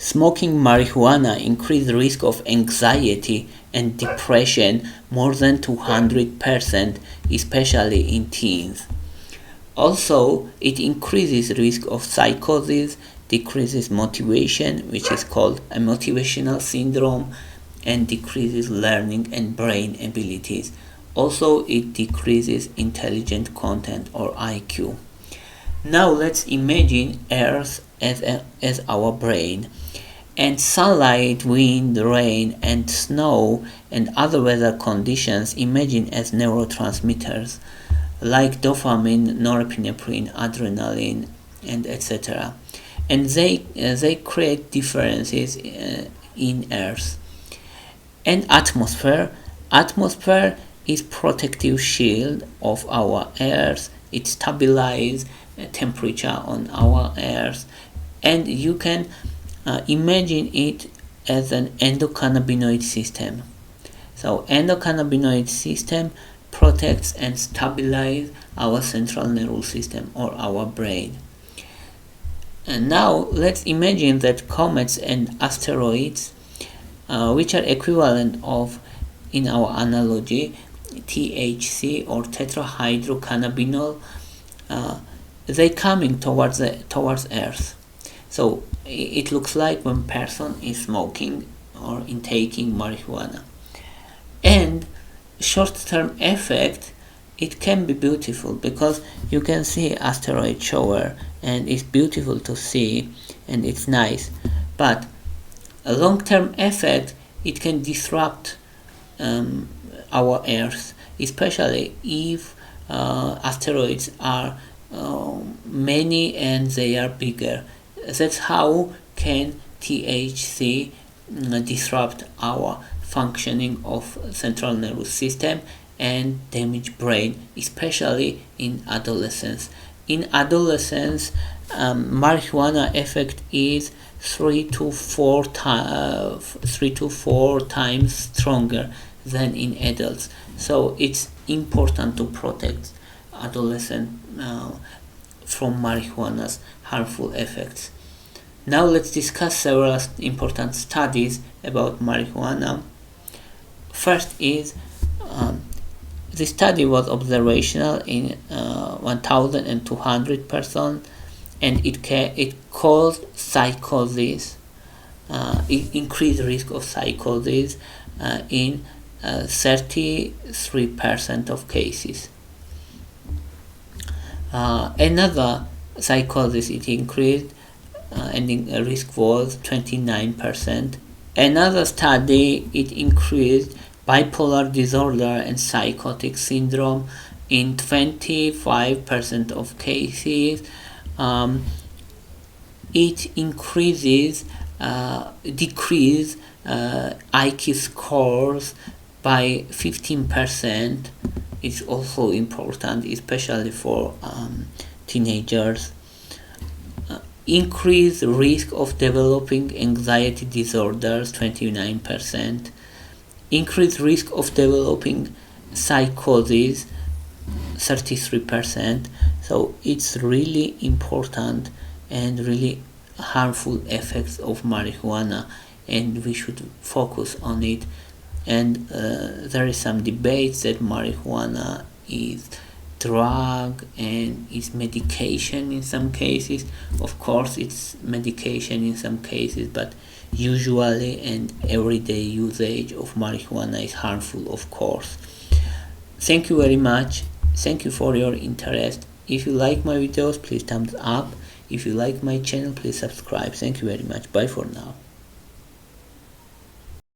Smoking marijuana increases risk of anxiety and depression more than 200%, especially in teens. Also, it increases risk of psychosis, decreases motivation, which is called a motivational syndrome, and decreases learning and brain abilities. Also, it decreases intelligent content or IQ. Now let's imagine Earth as our brain, and sunlight, wind, rain, and snow and other weather conditions imagine as neurotransmitters like dopamine, norepinephrine, adrenaline, and etc. And they create differences in Earth. And atmosphere is protective shield of our Earth. It stabilizes temperature on our Earth, and you can imagine it as an endocannabinoid system. So endocannabinoid system protects and stabilizes our central nervous system or our brain. And now let's imagine that comets and asteroids, which are equivalent of, in our analogy, THC or tetrahydrocannabinol, they coming towards Earth. So it looks like when person is smoking or intaking marijuana. And short-term effect, it can be beautiful because you can see asteroid shower and it's beautiful to see and it's nice. But a long-term effect, it can disrupt our Earth, especially if asteroids are many and they are bigger. That's how can THC disrupt our functioning of central nervous system and damage brain, especially in adolescence. In adolescence, marijuana effect is 3 to 4 times stronger than in adults. So it's important to protect adolescents from marijuana's harmful effects. Now let's discuss several important studies about marijuana. First is the study was observational in 1,200 persons, and it caused psychosis. It increased risk of psychosis in 33% of cases. Another psychosis it increased, and the risk was 29%. Another study it increased bipolar disorder and psychotic syndrome in 25% of cases. It decrease IQ scores by 15%. It's also important, especially for teenagers. Increased risk of developing anxiety disorders, 29%. Increased risk of developing psychosis, 33%. So it's really important and really harmful effects of marijuana, and we should focus on it. And there is some debates that marijuana is drug and is medication in some cases. Of course it's medication in some cases, but usually and everyday usage of marijuana is harmful, of course. Thank you very much. Thank you for your interest. If you like my videos, please thumbs up. If you like my channel, please subscribe. Thank you very much. Bye for now.